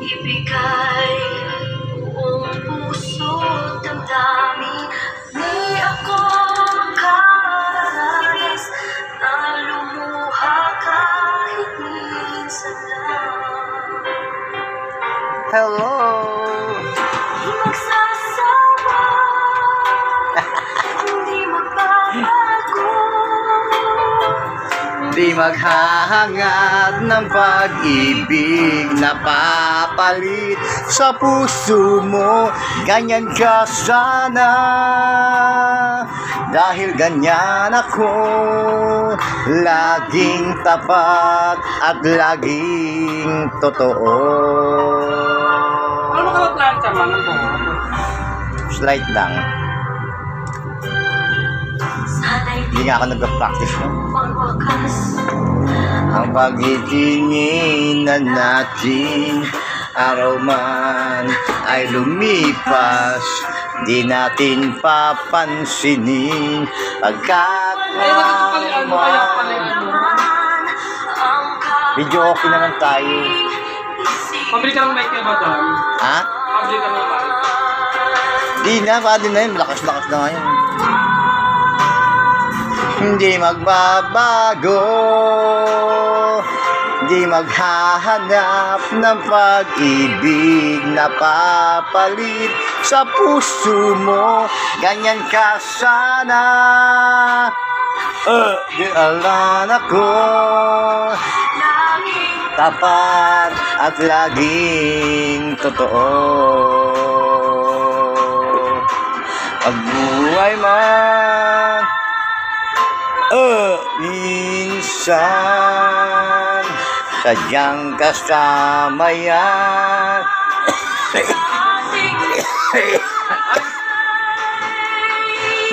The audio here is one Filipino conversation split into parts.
ibigay buong puso at damdamin. Di ako makaranas na lumuha kahit minsan lang. Hello! Di magsasawa, hindi magbabago. Di maghahangad ng pag-ibig na papalit sa puso mo. Ganyan ka sana, dahil ganyan ako, laging tapat at laging totoo. Ano ka plancha man? Slight lang. Hindi nga ako nag-practice no? Magwakas Ang pagtitinginan natin, araw man ay lumipas, di natin papansinin pagkat video okay naman tayo. Pabili ka ng mic kay madam. Ha? Pabili ka ng mic. Di na, pwede na yun. Lakas-lakas na ngayon. Hindi magbabago, di maghahanap ng pag-ibig na papalit sa puso mo. Ganyan ka sana, di alam ako, tapat at laging totoo. Pagbuhay man minsan sadyang kasama yan.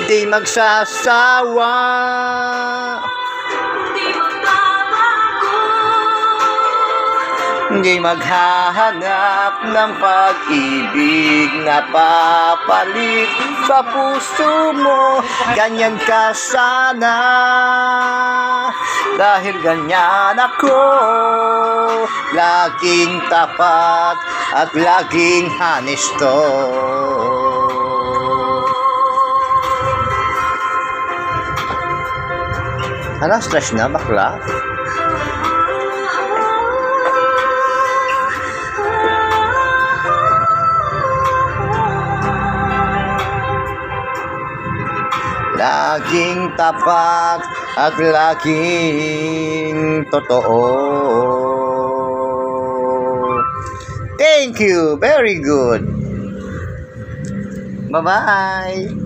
Di magsasawa, di maghahanap ng pag-ibig na papalit sa puso mo. Ganyan ka sana, dahil ganyan ako, laging tapat at laging honesto. Hala, stress na bakla. Laging tapat at laging totoo. Thank you. Very good. Bye-bye.